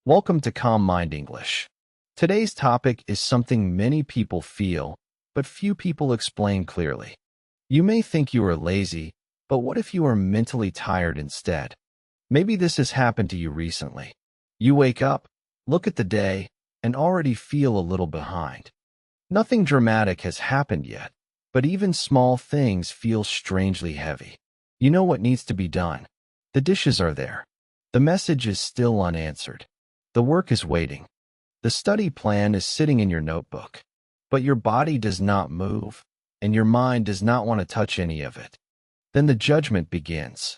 Welcome to Calm Mind English. Today's topic is something many people feel, but few people explain clearly. You may think you are lazy, but what if you are mentally tired instead? Maybe this has happened to you recently. You wake up, look at the day, and already feel a little behind. Nothing dramatic has happened yet, but even small things feel strangely heavy. You know what needs to be done. The dishes are there. The message is still unanswered. The work is waiting. The study plan is sitting in your notebook. But your body does not move, and your mind does not want to touch any of it. Then the judgment begins.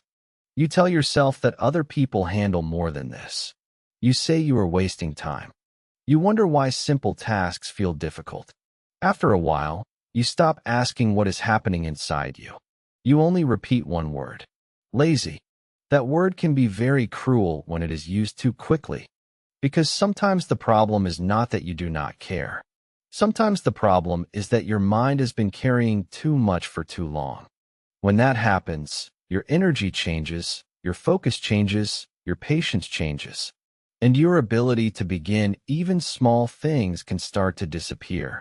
You tell yourself that other people handle more than this. You say you are wasting time. You wonder why simple tasks feel difficult. After a while, you stop asking what is happening inside you. You only repeat one word: lazy. That word can be very cruel when it is used too quickly. Because sometimes the problem is not that you do not care. Sometimes the problem is that your mind has been carrying too much for too long. When that happens, your energy changes, your focus changes, your patience changes, and your ability to begin even small things can start to disappear.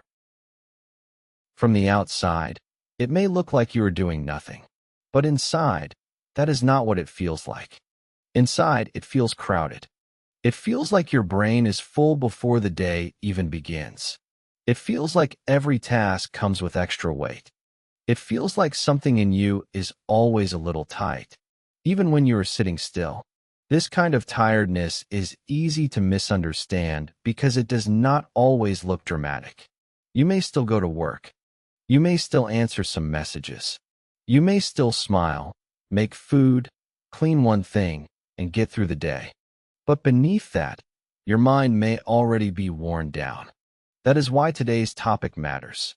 From the outside, it may look like you are doing nothing, but inside, that is not what it feels like. Inside, it feels crowded. It feels like your brain is full before the day even begins. It feels like every task comes with extra weight. It feels like something in you is always a little tight, even when you are sitting still. This kind of tiredness is easy to misunderstand because it does not always look dramatic. You may still go to work. You may still answer some messages. You may still smile, make food, clean one thing, and get through the day. But beneath that, your mind may already be worn down. That is why today's topic matters.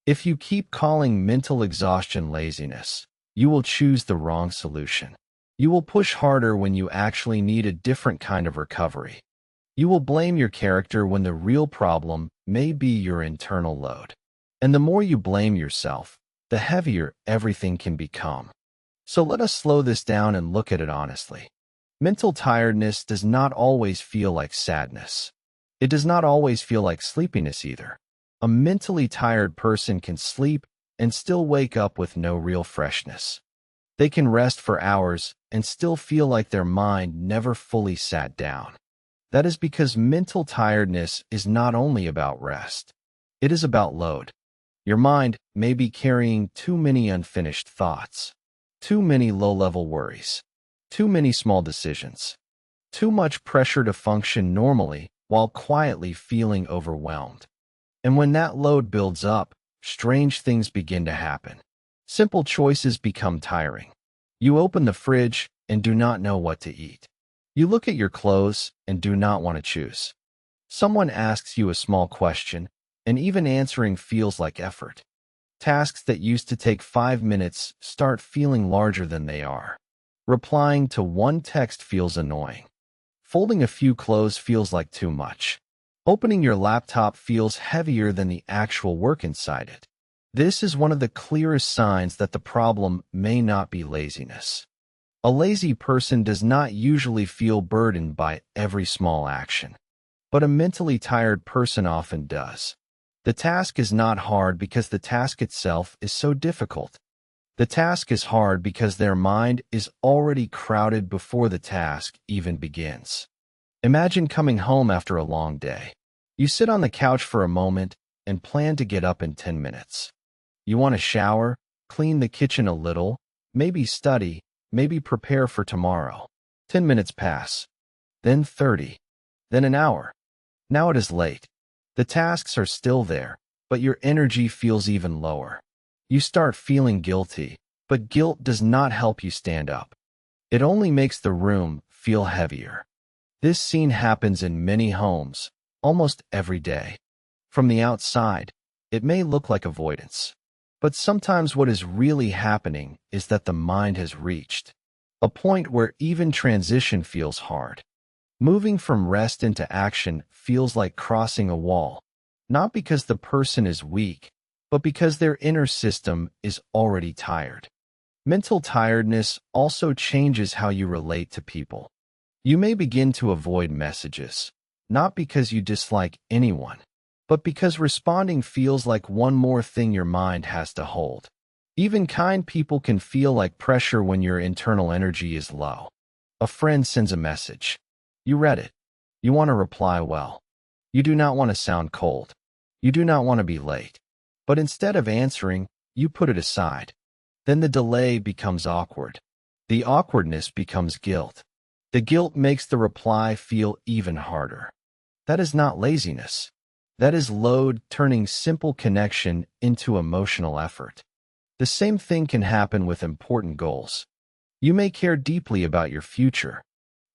If you keep calling mental exhaustion laziness, you will choose the wrong solution. You will push harder when you actually need a different kind of recovery. You will blame your character when the real problem may be your internal load. And the more you blame yourself, the heavier everything can become. So let us slow this down and look at it honestly. Mental tiredness does not always feel like sadness. It does not always feel like sleepiness either. A mentally tired person can sleep and still wake up with no real freshness. They can rest for hours and still feel like their mind never fully sat down. That is because mental tiredness is not only about rest. It is about load. Your mind may be carrying too many unfinished thoughts, too many low-level worries, too many small decisions, too much pressure to function normally while quietly feeling overwhelmed. And when that load builds up, strange things begin to happen. Simple choices become tiring. You open the fridge and do not know what to eat. You look at your clothes and do not want to choose. Someone asks you a small question, and even answering feels like effort. Tasks that used to take 5 minutes start feeling larger than they are. Replying to one text feels annoying. Folding a few clothes feels like too much. Opening your laptop feels heavier than the actual work inside it. This is one of the clearest signs that the problem may not be laziness. A lazy person does not usually feel burdened by every small action, but a mentally tired person often does. The task is not hard because the task itself is so difficult. The task is hard because their mind is already crowded before the task even begins. Imagine coming home after a long day. You sit on the couch for a moment and plan to get up in 10 minutes. You want to shower, clean the kitchen a little, maybe study, maybe prepare for tomorrow. 10 minutes pass, then 30, then an hour. Now it is late. The tasks are still there, but your energy feels even lower. You start feeling guilty, but guilt does not help you stand up. It only makes the room feel heavier. This scene happens in many homes, almost every day. From the outside, it may look like avoidance. But sometimes what is really happening is that the mind has reached a point where even transition feels hard. Moving from rest into action feels like crossing a wall, not because the person is weak, but because their inner system is already tired. Mental tiredness also changes how you relate to people. You may begin to avoid messages, not because you dislike anyone, but because responding feels like one more thing your mind has to hold. Even kind people can feel like pressure when your internal energy is low. A friend sends a message. You read it. You want to reply well. You do not want to sound cold. You do not want to be late. But instead of answering, you put it aside. Then the delay becomes awkward. The awkwardness becomes guilt. The guilt makes the reply feel even harder. That is not laziness. That is load turning simple connection into emotional effort. The same thing can happen with important goals. You may care deeply about your future.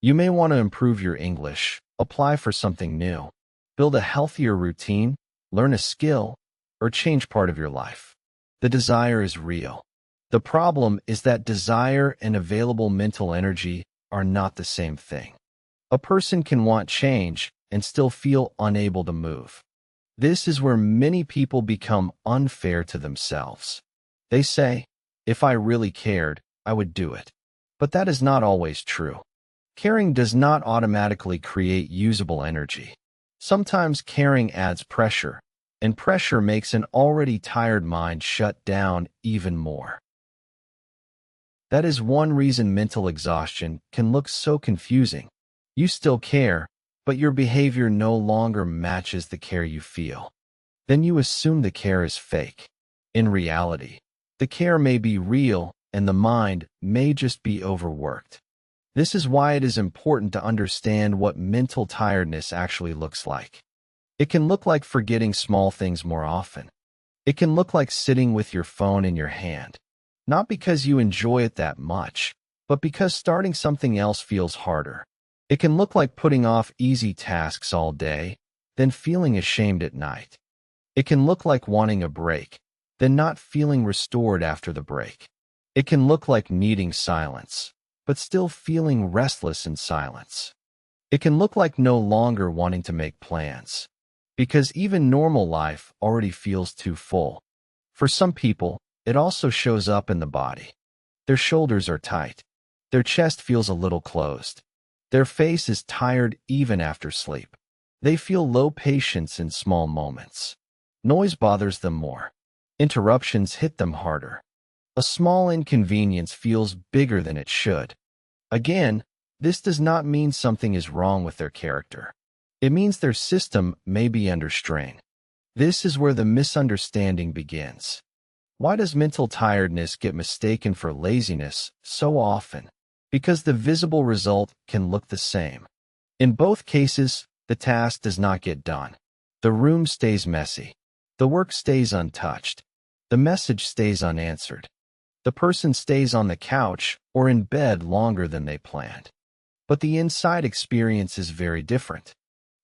You may want to improve your English, apply for something new, build a healthier routine, learn a skill, or change part of your life. The desire is real. The problem is that desire and available mental energy are not the same thing. A person can want change and still feel unable to move. This is where many people become unfair to themselves. They say, if I really cared, I would do it. But that is not always true. Caring does not automatically create usable energy. Sometimes caring adds pressure, and pressure makes an already tired mind shut down even more. That is one reason mental exhaustion can look so confusing. You still care, but your behavior no longer matches the care you feel. Then you assume the care is fake. In reality, the care may be real, and the mind may just be overworked. This is why it is important to understand what mental tiredness actually looks like. It can look like forgetting small things more often. It can look like sitting with your phone in your hand, not because you enjoy it that much, but because starting something else feels harder. It can look like putting off easy tasks all day, then feeling ashamed at night. It can look like wanting a break, then not feeling restored after the break. It can look like needing silence, but still feeling restless in silence. It can look like no longer wanting to make plans, because even normal life already feels too full. For some people, it also shows up in the body. Their shoulders are tight. Their chest feels a little closed. Their face is tired even after sleep. They feel low patience in small moments. Noise bothers them more. Interruptions hit them harder. A small inconvenience feels bigger than it should. Again, this does not mean something is wrong with their character. It means their system may be under strain. This is where the misunderstanding begins. Why does mental tiredness get mistaken for laziness so often? Because the visible result can look the same. In both cases, the task does not get done. The room stays messy. The work stays untouched. The message stays unanswered. The person stays on the couch or in bed longer than they planned. But the inside experience is very different.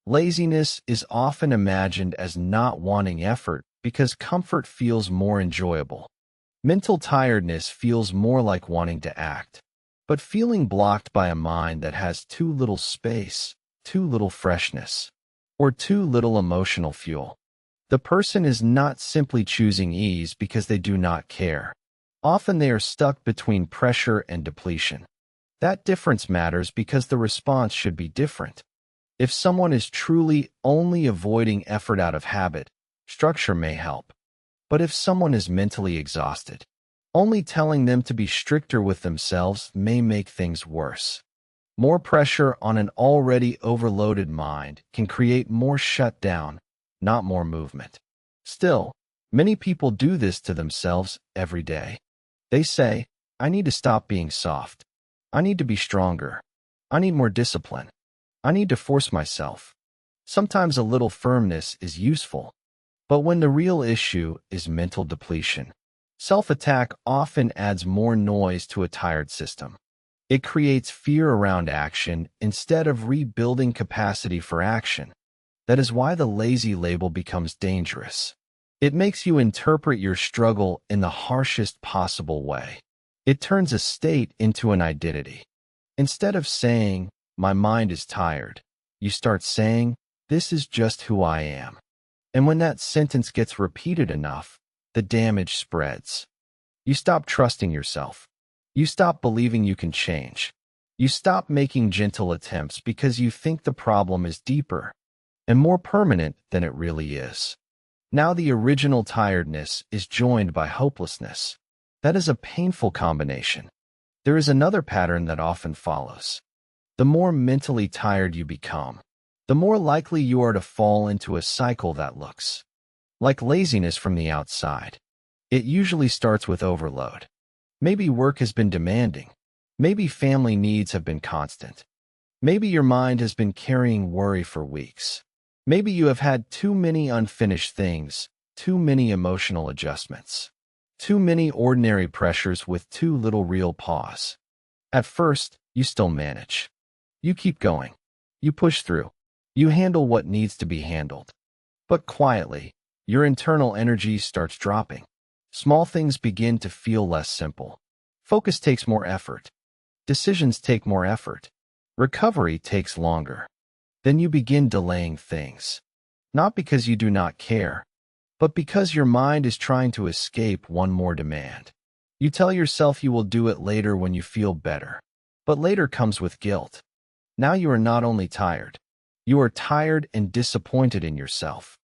Laziness is often imagined as not wanting effort because comfort feels more enjoyable. Mental tiredness feels more like wanting to act, but feeling blocked by a mind that has too little space, too little freshness, or too little emotional fuel. The person is not simply choosing ease because they do not care. Often they are stuck between pressure and depletion. That difference matters because the response should be different. If someone is truly only avoiding effort out of habit, structure may help. But if someone is mentally exhausted, only telling them to be stricter with themselves may make things worse. More pressure on an already overloaded mind can create more shutdown, not more movement. Still, many people do this to themselves every day. They say, I need to stop being soft. I need to be stronger. I need more discipline. I need to force myself. Sometimes a little firmness is useful. But when the real issue is mental depletion, self-attack often adds more noise to a tired system. It creates fear around action instead of rebuilding capacity for action. That is why the lazy label becomes dangerous. It makes you interpret your struggle in the harshest possible way. It turns a state into an identity. Instead of saying, my mind is tired, you start saying, this is just who I am. And when that sentence gets repeated enough, the damage spreads. You stop trusting yourself. You stop believing you can change. You stop making gentle attempts because you think the problem is deeper and more permanent than it really is. Now the original tiredness is joined by hopelessness. That is a painful combination. There is another pattern that often follows. The more mentally tired you become, the more likely you are to fall into a cycle that looks like laziness from the outside. It usually starts with overload. Maybe work has been demanding. Maybe family needs have been constant. Maybe your mind has been carrying worry for weeks. Maybe you have had too many unfinished things, too many emotional adjustments, too many ordinary pressures with too little real pause. At first, you still manage. You keep going. You push through. You handle what needs to be handled. But quietly, your internal energy starts dropping. Small things begin to feel less simple. Focus takes more effort. Decisions take more effort. Recovery takes longer. Then you begin delaying things. Not because you do not care, but because your mind is trying to escape one more demand. You tell yourself you will do it later when you feel better. But later comes with guilt. Now you are not only tired, you are tired and disappointed in yourself.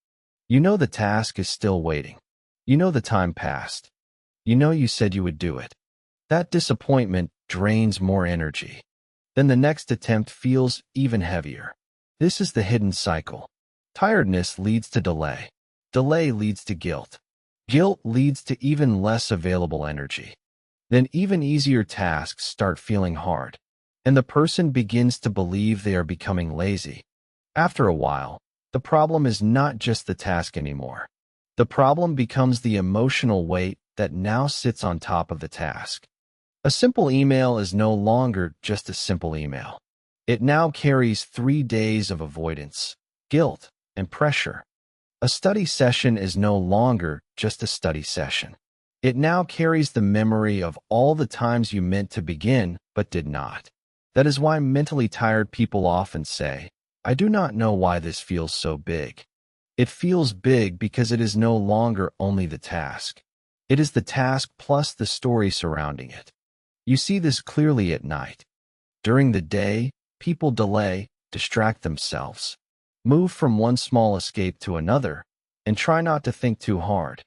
You know the task is still waiting. You know the time passed. You know you said you would do it. That disappointment drains more energy. Then the next attempt feels even heavier. This is the hidden cycle. Tiredness leads to delay. Delay leads to guilt. Guilt leads to even less available energy. Then even easier tasks start feeling hard, and the person begins to believe they are becoming lazy. After a while, the problem is not just the task anymore. The problem becomes the emotional weight that now sits on top of the task. A simple email is no longer just a simple email. It now carries 3 days of avoidance, guilt, and pressure. A study session is no longer just a study session. It now carries the memory of all the times you meant to begin but did not. That is why mentally tired people often say, "I do not know why this feels so big." It feels big because it is no longer only the task. It is the task plus the story surrounding it. You see this clearly at night. During the day, people delay, distract themselves, move from one small escape to another, and try not to think too hard.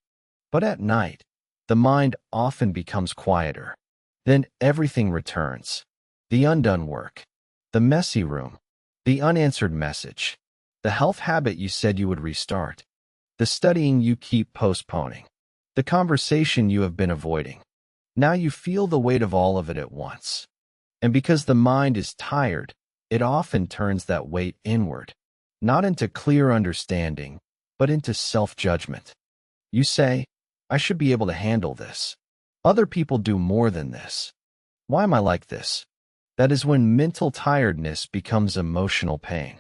But at night, the mind often becomes quieter. Then everything returns. The undone work, the messy room, the unanswered message, the health habit you said you would restart, the studying you keep postponing, the conversation you have been avoiding. Now you feel the weight of all of it at once. And because the mind is tired, it often turns that weight inward, not into clear understanding, but into self-judgment. You say, "I should be able to handle this. Other people do more than this. Why am I like this?" That is when mental tiredness becomes emotional pain.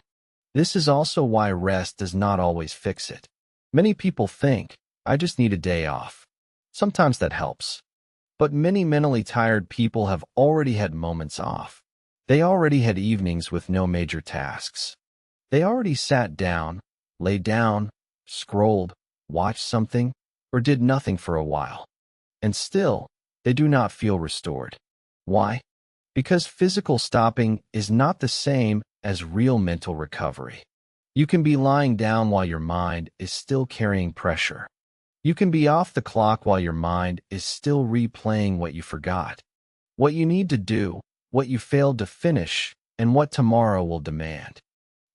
This is also why rest does not always fix it. Many people think, "I just need a day off." Sometimes that helps. But many mentally tired people have already had moments off. They already had evenings with no major tasks. They already sat down, lay down, scrolled, watched something, or did nothing for a while. And still, they do not feel restored. Why? Because physical stopping is not the same as real mental recovery. You can be lying down while your mind is still carrying pressure. You can be off the clock while your mind is still replaying what you forgot, what you need to do, what you failed to finish, and what tomorrow will demand.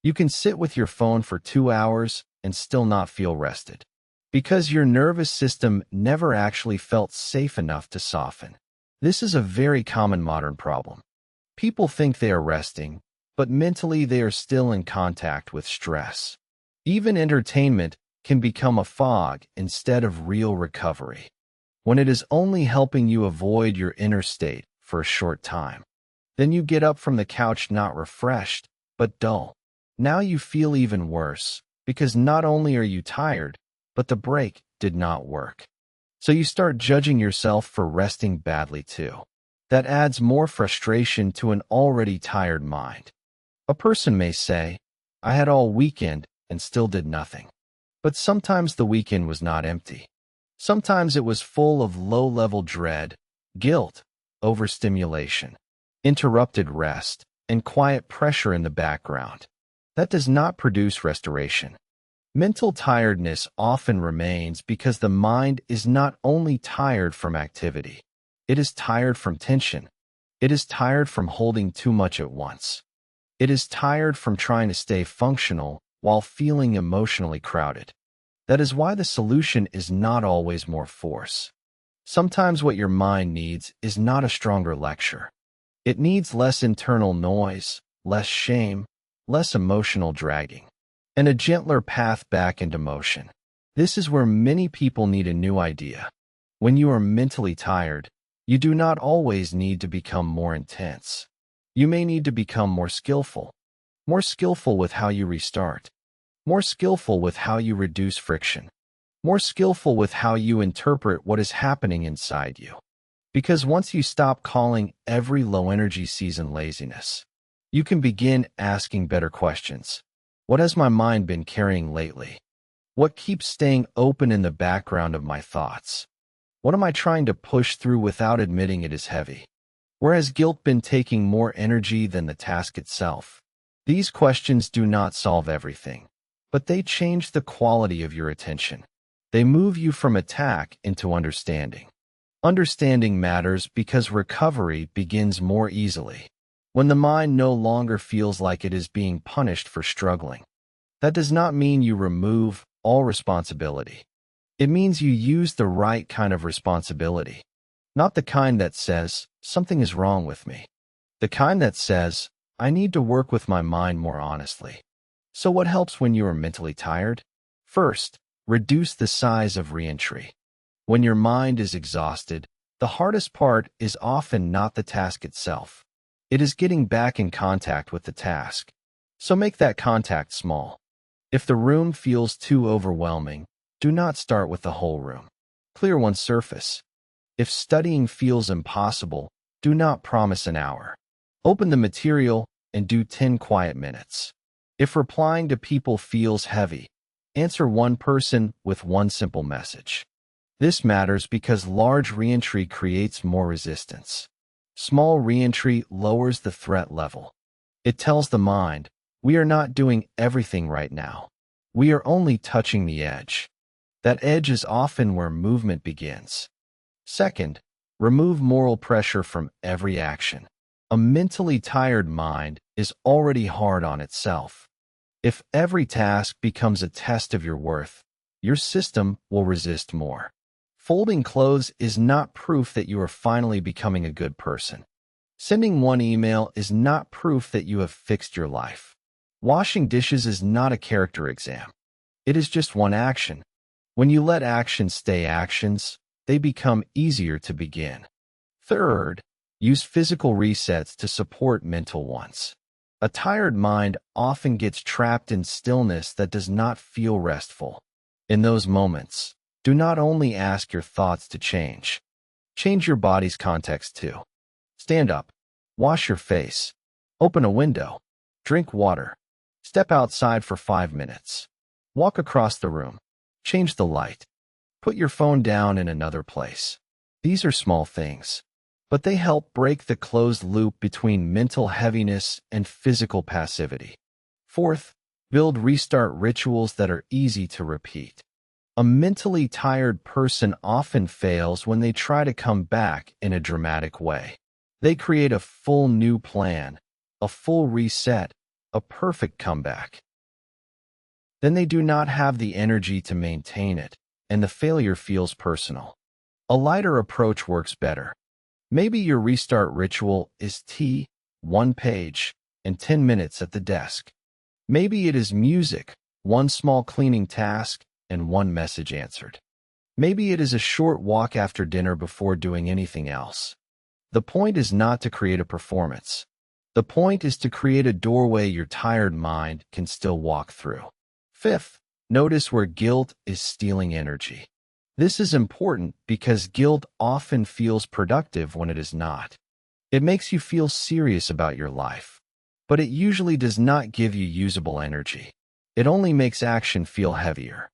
You can sit with your phone for 2 hours and still not feel rested, because your nervous system never actually felt safe enough to soften. This is a very common modern problem. People think they are resting, but mentally they are still in contact with stress. Even entertainment can become a fog instead of real recovery, when it is only helping you avoid your inner state for a short time. Then you get up from the couch not refreshed, but dull. Now you feel even worse, because not only are you tired, but the break did not work. So you start judging yourself for resting badly too. That adds more frustration to an already tired mind. A person may say, "I had all weekend and still did nothing." But sometimes the weekend was not empty. Sometimes it was full of low-level dread, guilt, overstimulation, interrupted rest, and quiet pressure in the background. That does not produce restoration. Mental tiredness often remains because the mind is not only tired from activity, it is tired from tension. It is tired from holding too much at once. It is tired from trying to stay functional while feeling emotionally crowded. That is why the solution is not always more force. Sometimes what your mind needs is not a stronger lecture. It needs less internal noise, less shame, less emotional dragging, and a gentler path back into motion. This is where many people need a new idea. When you are mentally tired, you do not always need to become more intense. You may need to become more skillful with how you restart, more skillful with how you reduce friction, more skillful with how you interpret what is happening inside you. Because once you stop calling every low-energy season laziness, you can begin asking better questions. What has my mind been carrying lately? What keeps staying open in the background of my thoughts? What am I trying to push through without admitting it is heavy? Where has guilt been taking more energy than the task itself? These questions do not solve everything, but they change the quality of your attention. They move you from attack into understanding. Understanding matters because recovery begins more easily when the mind no longer feels like it is being punished for struggling. That does not mean you remove all responsibility. It means you use the right kind of responsibility, not the kind that says, something is wrong with me. The kind that says, I need to work with my mind more honestly. So what helps when you are mentally tired? First, reduce the size of reentry. When your mind is exhausted, the hardest part is often not the task itself. It is getting back in contact with the task. So make that contact small. If the room feels too overwhelming, do not start with the whole room. Clear one surface. If studying feels impossible, do not promise an hour. Open the material and do 10 quiet minutes. If replying to people feels heavy, answer one person with one simple message. This matters because large reentry creates more resistance. Small reentry lowers the threat level. It tells the mind, we are not doing everything right now. We are only touching the edge. That edge is often where movement begins. Second, remove moral pressure from every action. A mentally tired mind is already hard on itself. If every task becomes a test of your worth, your system will resist more. Folding clothes is not proof that you are finally becoming a good person. Sending one email is not proof that you have fixed your life. Washing dishes is not a character exam. It is just one action. When you let actions stay actions, they become easier to begin. Third, use physical resets to support mental ones. A tired mind often gets trapped in stillness that does not feel restful. In those moments, do not only ask your thoughts to change. Change your body's context too. Stand up. Wash your face. Open a window. Drink water. Step outside for 5 minutes. Walk across the room. Change the light. Put your phone down in another place. These are small things, but they help break the closed loop between mental heaviness and physical passivity. Fourth, build restart rituals that are easy to repeat. A mentally tired person often fails when they try to come back in a dramatic way. They create a full new plan, a full reset, a perfect comeback. Then they do not have the energy to maintain it, and the failure feels personal. A lighter approach works better. Maybe your restart ritual is tea, 1 page, and 10 minutes at the desk. Maybe it is music, 1 small cleaning task, and 1 message answered. Maybe it is a short walk after dinner before doing anything else. The point is not to create a performance. The point is to create a doorway your tired mind can still walk through. Fifth, notice where guilt is stealing energy. This is important because guilt often feels productive when it is not. It makes you feel serious about your life, but it usually does not give you usable energy. It only makes action feel heavier.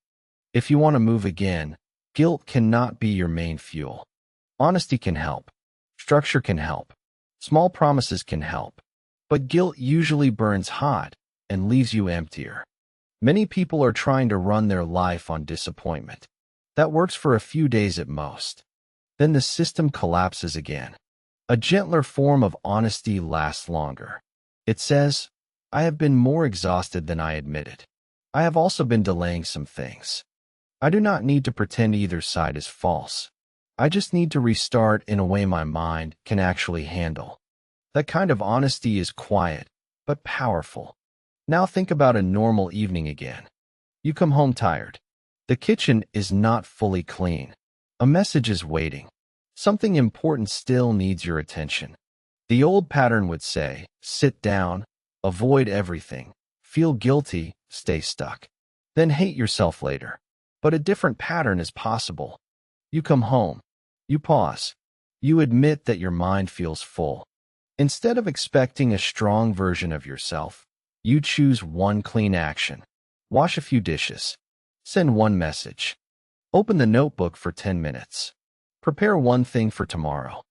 If you want to move again, guilt cannot be your main fuel. Honesty can help. Structure can help. Small promises can help, but guilt usually burns hot and leaves you emptier. Many people are trying to run their life on disappointment. That works for a few days at most. Then the system collapses again. A gentler form of honesty lasts longer. It says, I have been more exhausted than I admitted. I have also been delaying some things. I do not need to pretend either side is false. I just need to restart in a way my mind can actually handle. That kind of honesty is quiet, but powerful. Now think about a normal evening again. You come home tired. The kitchen is not fully clean. A message is waiting. Something important still needs your attention. The old pattern would say, sit down, avoid everything, feel guilty, stay stuck. Then hate yourself later. But a different pattern is possible. You come home. You pause. You admit that your mind feels full. Instead of expecting a strong version of yourself, you choose one clean action. Wash a few dishes. Send one message. Open the notebook for 10 minutes. Prepare one thing for tomorrow.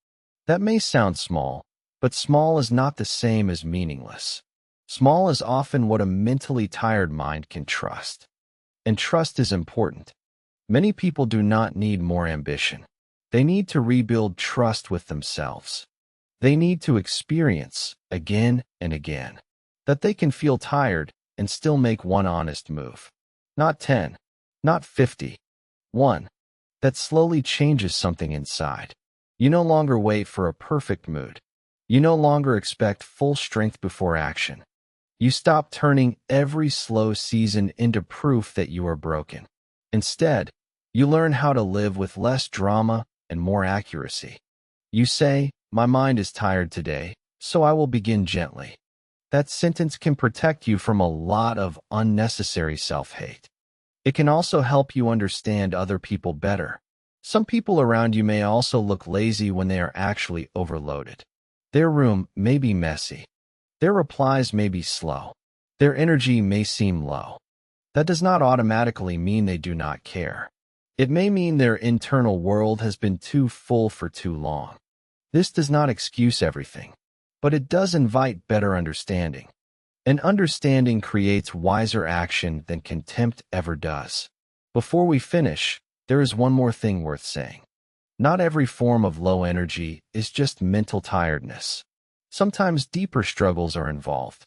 That may sound small, but small is not the same as meaningless. Small is often what a mentally tired mind can trust. And trust is important. Many people do not need more ambition. They need to rebuild trust with themselves. They need to experience, again and again, that they can feel tired and still make one honest move. Not 10, not 50. One. That slowly changes something inside. You no longer wait for a perfect mood. You no longer expect full strength before action. You stop turning every slow season into proof that you are broken. Instead, you learn how to live with less drama and more accuracy. You say, my mind is tired today, so I will begin gently. That sentence can protect you from a lot of unnecessary self-hate. It can also help you understand other people better. Some people around you may also look lazy when they are actually overloaded. Their room may be messy. Their replies may be slow. Their energy may seem low. That does not automatically mean they do not care. It may mean their internal world has been too full for too long. This does not excuse everything, but it does invite better understanding. And understanding creates wiser action than contempt ever does. Before we finish, there is one more thing worth saying. Not every form of low energy is just mental tiredness. Sometimes deeper struggles are involved.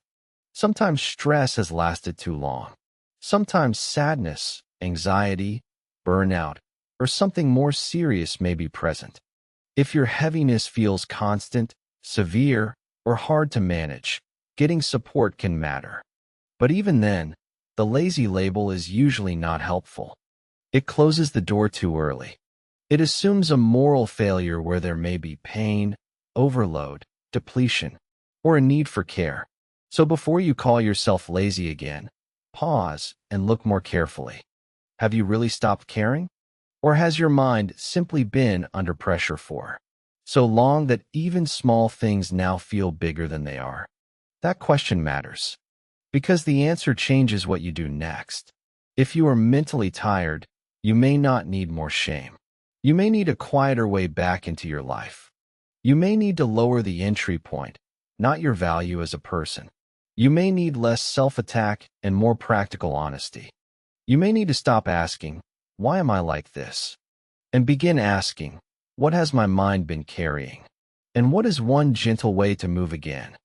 Sometimes stress has lasted too long. Sometimes sadness, anxiety, burnout, or something more serious may be present. If your heaviness feels constant, severe, or hard to manage, getting support can matter. But even then, the lazy label is usually not helpful. It closes the door too early. It assumes a moral failure where there may be pain, overload, depletion, or a need for care. So before you call yourself lazy again, pause and look more carefully. Have you really stopped caring? Or has your mind simply been under pressure for so long that even small things now feel bigger than they are? That question matters, because the answer changes what you do next. If you are mentally tired, you may not need more shame. You may need a quieter way back into your life. You may need to lower the entry point, not your value as a person. You may need less self-attack and more practical honesty. You may need to stop asking, why am I like this? And begin asking, what has my mind been carrying? And what is one gentle way to move again?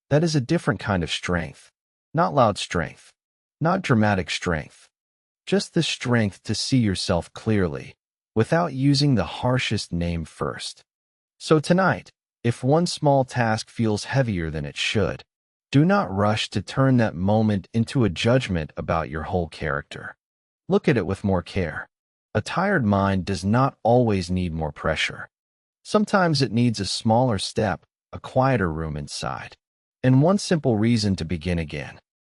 That is a different kind of strength. Not loud strength. Not dramatic strength. Just the strength to see yourself clearly, without using the harshest name first. So tonight, if one small task feels heavier than it should, do not rush to turn that moment into a judgment about your whole character. Look at it with more care. A tired mind does not always need more pressure. Sometimes it needs a smaller step, a quieter room inside, and one simple reason to begin again.